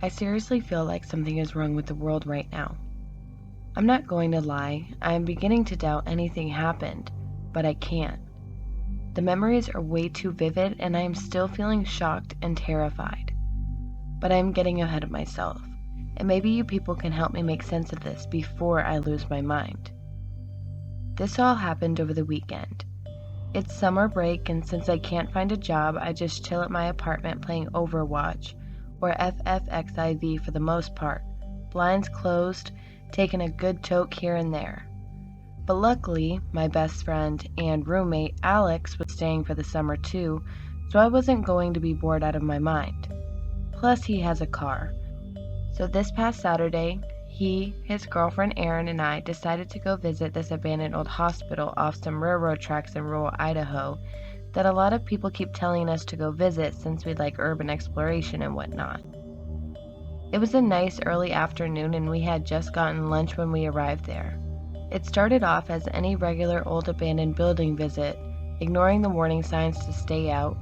I seriously feel like something is wrong with the world right now. I'm not going to lie, I am beginning to doubt anything happened, but I can't. The memories are way too vivid and I am still feeling shocked and terrified. But I am getting ahead of myself, and maybe you people can help me make sense of this before I lose my mind. This all happened over the weekend. It's summer break, and since I can't find a job, I just chill at my apartment playing Overwatch, or FFXIV for the most part, blinds closed, taking a good toke here and there. But luckily, my best friend and roommate Alex was staying for the summer too, so I wasn't going to be bored out of my mind. Plus, he has a car. So this past Saturday, he, his girlfriend Erin, and I decided to go visit this abandoned old hospital off some railroad tracks in rural Idaho that a lot of people keep telling us to go visit since we like urban exploration and whatnot. It was a nice early afternoon and we had just gotten lunch when we arrived there. It started off as any regular old abandoned building visit, ignoring the warning signs to stay out,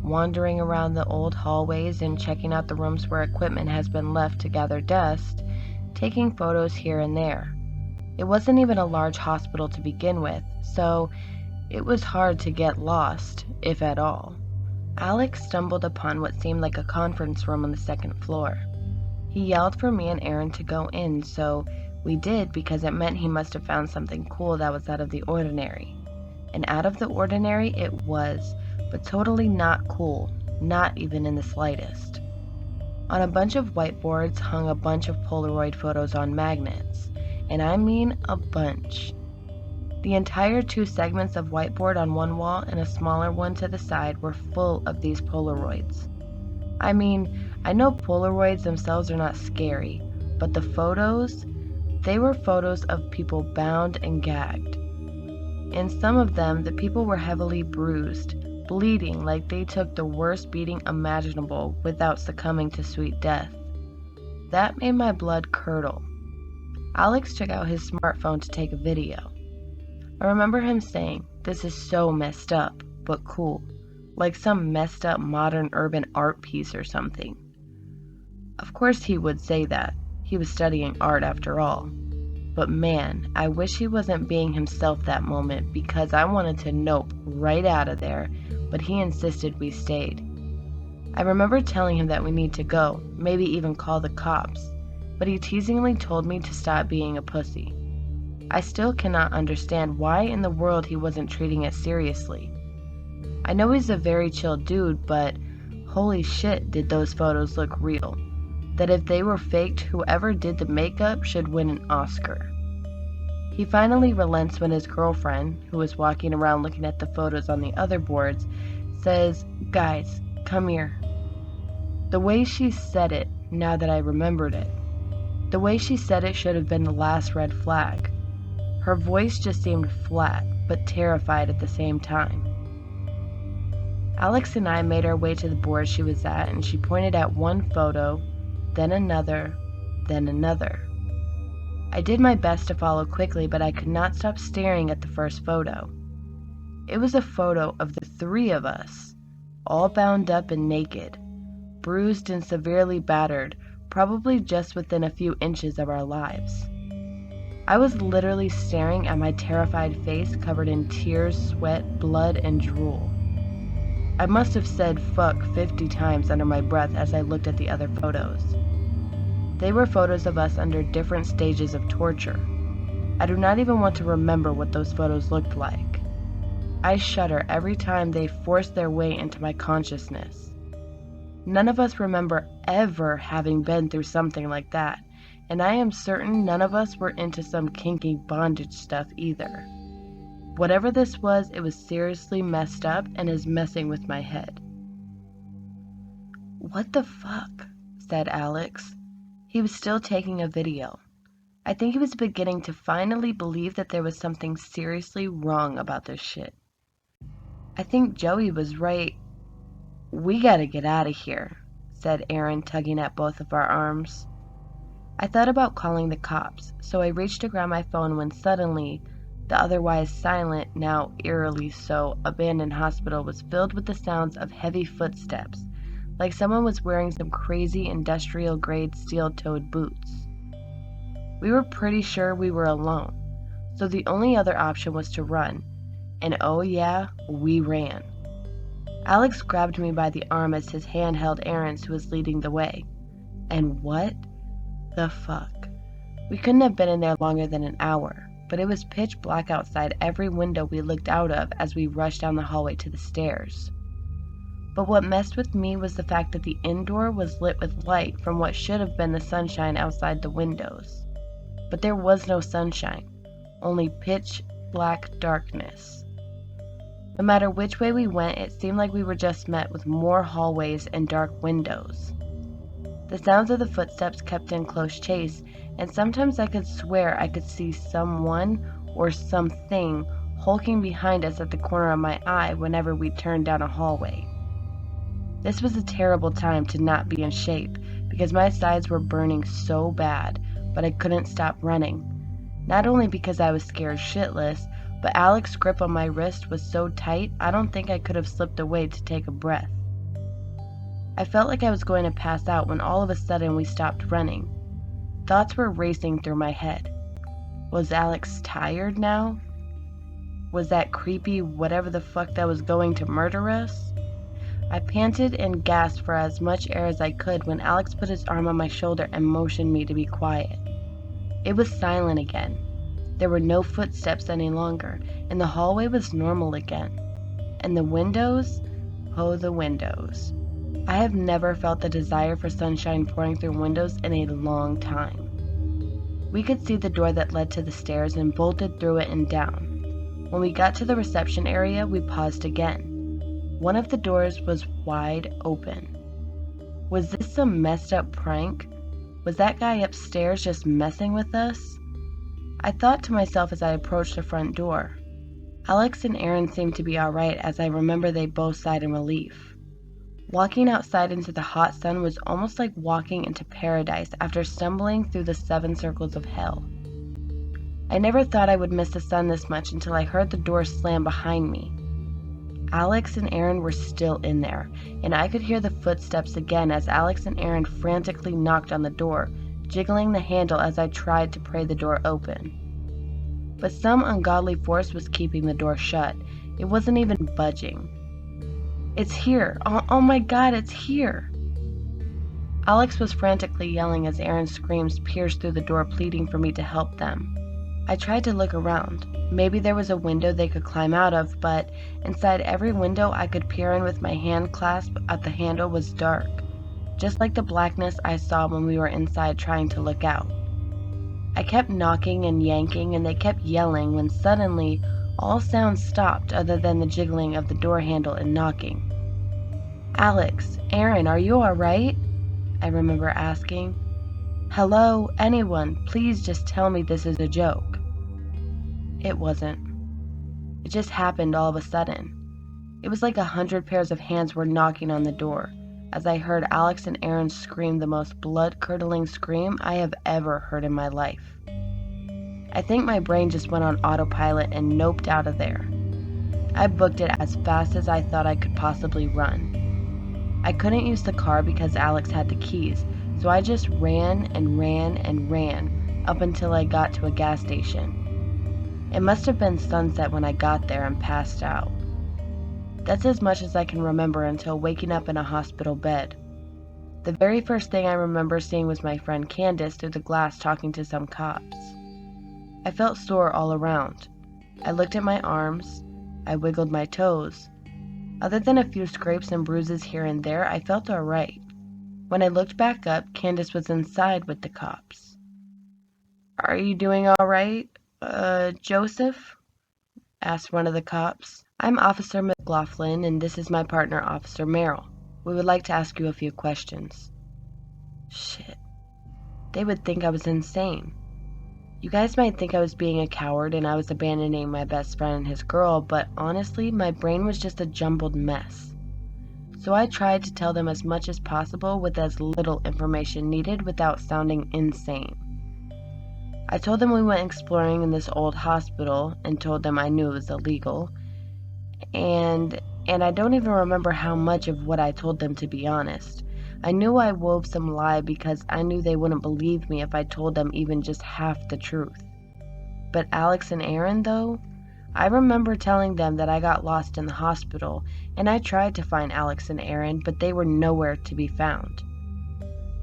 wandering around the old hallways and checking out the rooms where equipment has been left to gather dust, taking photos here and there. It wasn't even a large hospital to begin with, so it was hard to get lost, if at all. Alex stumbled upon what seemed like a conference room on the second floor. He yelled for me and Erin to go in, so we did because it meant he must have found something cool that was out of the ordinary. And out of the ordinary it was, but totally not cool, not even in the slightest. On a bunch of whiteboards hung a bunch of Polaroid photos on magnets, and I mean a bunch. The entire 2 segments of whiteboard on one wall and a smaller one to the side were full of these Polaroids. I mean, I know Polaroids themselves are not scary, but the photos, they were photos of people bound and gagged. In some of them, the people were heavily bruised, bleeding like they took the worst beating imaginable without succumbing to sweet death. That made my blood curdle. Alex took out his smartphone to take a video. I remember him saying, "This is so messed up, but cool, like some messed up modern urban art piece or something." Of course he would say that. He was studying art after all. But man, I wish he wasn't being himself that moment because I wanted to nope right out of there, but he insisted we stayed. I remember telling him that we need to go, maybe even call the cops, but he teasingly told me to stop being a pussy. I still cannot understand why in the world he wasn't treating it seriously. I know he's a very chill dude, but holy shit did those photos look real. That if they were faked, whoever did the makeup should win an Oscar. He finally relents when his girlfriend, who was walking around looking at the photos on the other boards, says, "Guys, come here." The way she said it, now that I remembered it, the way she said it should have been the last red flag. Her voice just seemed flat, but terrified at the same time. Alex and I made our way to the board she was at, and she pointed at one photo, then another, then another. I did my best to follow quickly, but I could not stop staring at the first photo. It was a photo of the 3 of us, all bound up and naked, bruised and severely battered, probably just within a few inches of our lives. I was literally staring at my terrified face covered in tears, sweat, blood, and drool. I must have said fuck 50 times under my breath as I looked at the other photos. They were photos of us under different stages of torture. I do not even want to remember what those photos looked like. I shudder every time they force their way into my consciousness. None of us remember ever having been through something like that, and I am certain none of us were into some kinky bondage stuff either. Whatever this was, it was seriously messed up and is messing with my head. "What the fuck?" said Alex. He was still taking a video. I think he was beginning to finally believe that there was something seriously wrong about this shit. "I think Joey was right. We gotta get out of here," said Erin, tugging at both of our arms. I thought about calling the cops, so I reached to grab my phone when suddenly, the otherwise silent, now eerily so, abandoned hospital was filled with the sounds of heavy footsteps, like someone was wearing some crazy industrial-grade steel-toed boots. We were pretty sure we were alone, so the only other option was to run, and oh yeah, we ran. Alex grabbed me by the arm as his hand held Aaron's, who was leading the way. And what the fuck? We couldn't have been in there longer than an hour, but it was pitch black outside every window we looked out of as we rushed down the hallway to the stairs. But what messed with me was the fact that the indoor was lit with light from what should have been the sunshine outside the windows. But there was no sunshine, only pitch black darkness. No matter which way we went, it seemed like we were just met with more hallways and dark windows. The sounds of the footsteps kept in close chase, and sometimes I could swear I could see someone or something hulking behind us at the corner of my eye whenever we turned down a hallway. This was a terrible time to not be in shape, because my sides were burning so bad, but I couldn't stop running. Not only because I was scared shitless, but Alex's grip on my wrist was so tight I don't think I could have slipped away to take a breath. I felt like I was going to pass out when all of a sudden we stopped running. Thoughts were racing through my head. Was Alex tired now? Was that creepy whatever the fuck that was going to murder us? I panted and gasped for as much air as I could when Alex put his arm on my shoulder and motioned me to be quiet. It was silent again. There were no footsteps any longer, and the hallway was normal again. And the windows? Oh, the windows. I have never felt the desire for sunshine pouring through windows in a long time. We could see the door that led to the stairs and bolted through it and down. When we got to the reception area, we paused again. One of the doors was wide open. Was this some messed up prank? Was that guy upstairs just messing with us? I thought to myself as I approached the front door. Alex and Aaron seemed to be alright, as I remember they both sighed in relief. Walking outside into the hot sun was almost like walking into paradise after stumbling through the 7 circles of hell. I never thought I would miss the sun this much until I heard the door slam behind me. Alex and Aaron were still in there, and I could hear the footsteps again as Alex and Aaron frantically knocked on the door, jiggling the handle as I tried to pry the door open. But some ungodly force was keeping the door shut. It wasn't even budging. It's here! Oh my god, it's here! Alex was frantically yelling as Aaron's screams pierced through the door, pleading for me to help them. I tried to look around. Maybe there was a window they could climb out of, but inside every window I could peer in with my hand clasp at the handle was dark, just like the blackness I saw when we were inside trying to look out. I kept knocking and yanking, and they kept yelling when suddenly all sounds stopped other than the jiggling of the door handle and knocking. Alex, Aaron, are you alright? I remember asking. Hello, anyone, please just tell me this is a joke. It wasn't. It just happened all of a sudden. It was like 100 pairs of hands were knocking on the door, as I heard Alex and Aaron scream the most blood-curdling scream I have ever heard in my life. I think my brain just went on autopilot and noped out of there. I booked it as fast as I thought I could possibly run. I couldn't use the car because Alex had the keys, so I just ran and ran and ran up until I got to a gas station. It must have been sunset when I got there and passed out. That's as much as I can remember until waking up in a hospital bed. The very first thing I remember seeing was my friend Candace through the glass talking to some cops. I felt sore all around. I looked at my arms. I wiggled my toes. Other than a few scrapes and bruises here and there, I felt alright. When I looked back up, Candace was inside with the cops. Are you doing alright, Joseph? Asked one of the cops. I'm Officer McLaughlin, and this is my partner, Officer Merrill. We would like to ask you a few questions. Shit. They would think I was insane. You guys might think I was being a coward and I was abandoning my best friend and his girl, but honestly, my brain was just a jumbled mess. So I tried to tell them as much as possible with as little information needed without sounding insane. I told them we went exploring in this old hospital and told them I knew it was illegal, and and I don't even remember how much of what I told them, to be honest. I knew I wove some lie because I knew they wouldn't believe me if I told them even just half the truth. But Alex and Aaron, though, I remember telling them that I got lost in the hospital, and I tried to find Alex and Aaron, but they were nowhere to be found.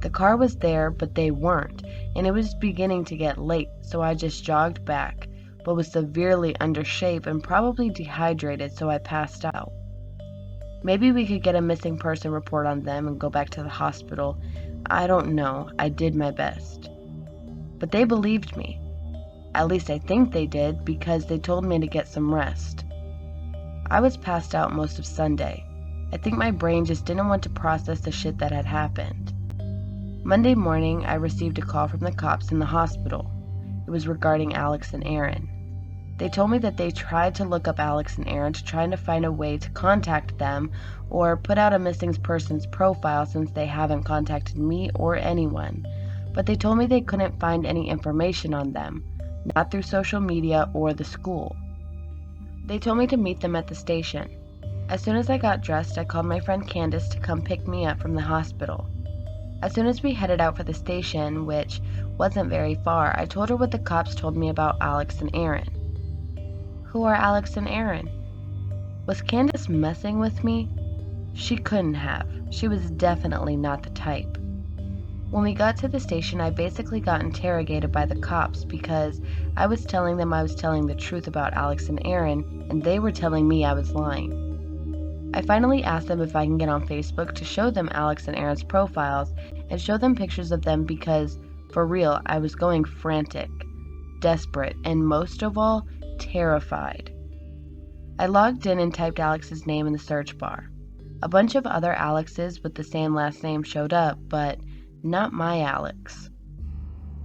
The car was there, but they weren't, and it was beginning to get late, so I just jogged back, but was severely under shape and probably dehydrated, so I passed out. Maybe we could get a missing person report on them and go back to the hospital. I don't know. I did my best. But they believed me. At least I think they did, because they told me to get some rest. I was passed out most of Sunday. I think my brain just didn't want to process the shit that had happened. Monday morning, I received a call from the cops in the hospital. It was regarding Alex and Aaron. They told me that they tried to look up Alex and Aaron to try to find a way to contact them or put out a missing person's profile since they haven't contacted me or anyone. But they told me they couldn't find any information on them, not through social media or the school. They told me to meet them at the station. As soon as I got dressed, I called my friend Candace to come pick me up from the hospital. As soon as we headed out for the station, which wasn't very far, I told her what the cops told me about Alex and Aaron. Who are Alex and Aaron? Was Candace messing with me? She couldn't have. She was definitely not the type. When we got to the station, I basically got interrogated by the cops because I was telling them I was telling the truth about Alex and Aaron, and they were telling me I was lying. I finally asked them if I can get on Facebook to show them Alex and Aaron's profiles and show them pictures of them because, for real, I was going frantic, desperate, and most of all, terrified. I logged in and typed Alex's name in the search bar. A bunch of other Alexes with the same last name showed up, but not my Alex.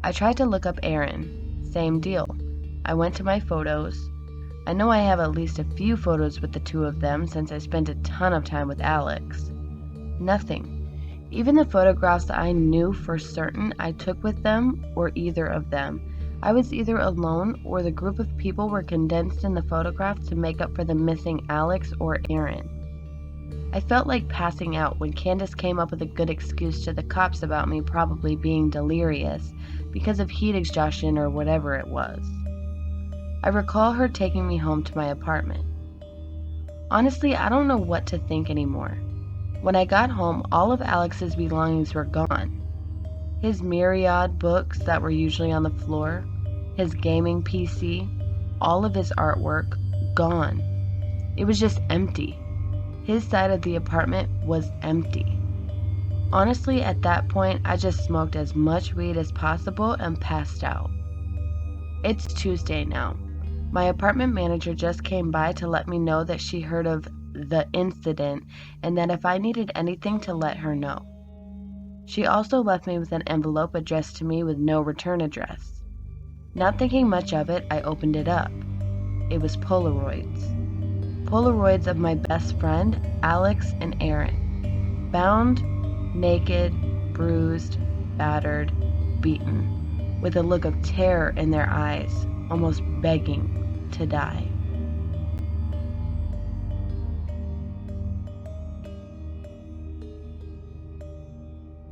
I tried to look up Aaron. Same deal. I went to my photos. I know I have at least a few photos with the two of them since I spent a ton of time with Alex. Nothing. Even the photographs that I knew for certain I took with them or either of them, I was either alone or the group of people were condensed in the photograph to make up for the missing Alex or Aaron. I felt like passing out when Candace came up with a good excuse to the cops about me probably being delirious because of heat exhaustion or whatever it was. I recall her taking me home to my apartment. Honestly, I don't know what to think anymore. When I got home, all of Alex's belongings were gone. His myriad books that were usually on the floor, his gaming PC, all of his artwork, gone. It was just empty. His side of the apartment was empty. Honestly, at that point, I just smoked as much weed as possible and passed out. It's Tuesday now. My apartment manager just came by to let me know that she heard of the incident and that if I needed anything to let her know. She also left me with an envelope addressed to me with no return address. Not thinking much of it, I opened it up. It was Polaroids. Polaroids of my best friend, Alex and Aaron. Bound, naked, bruised, battered, beaten, with a look of terror in their eyes, almost begging to die.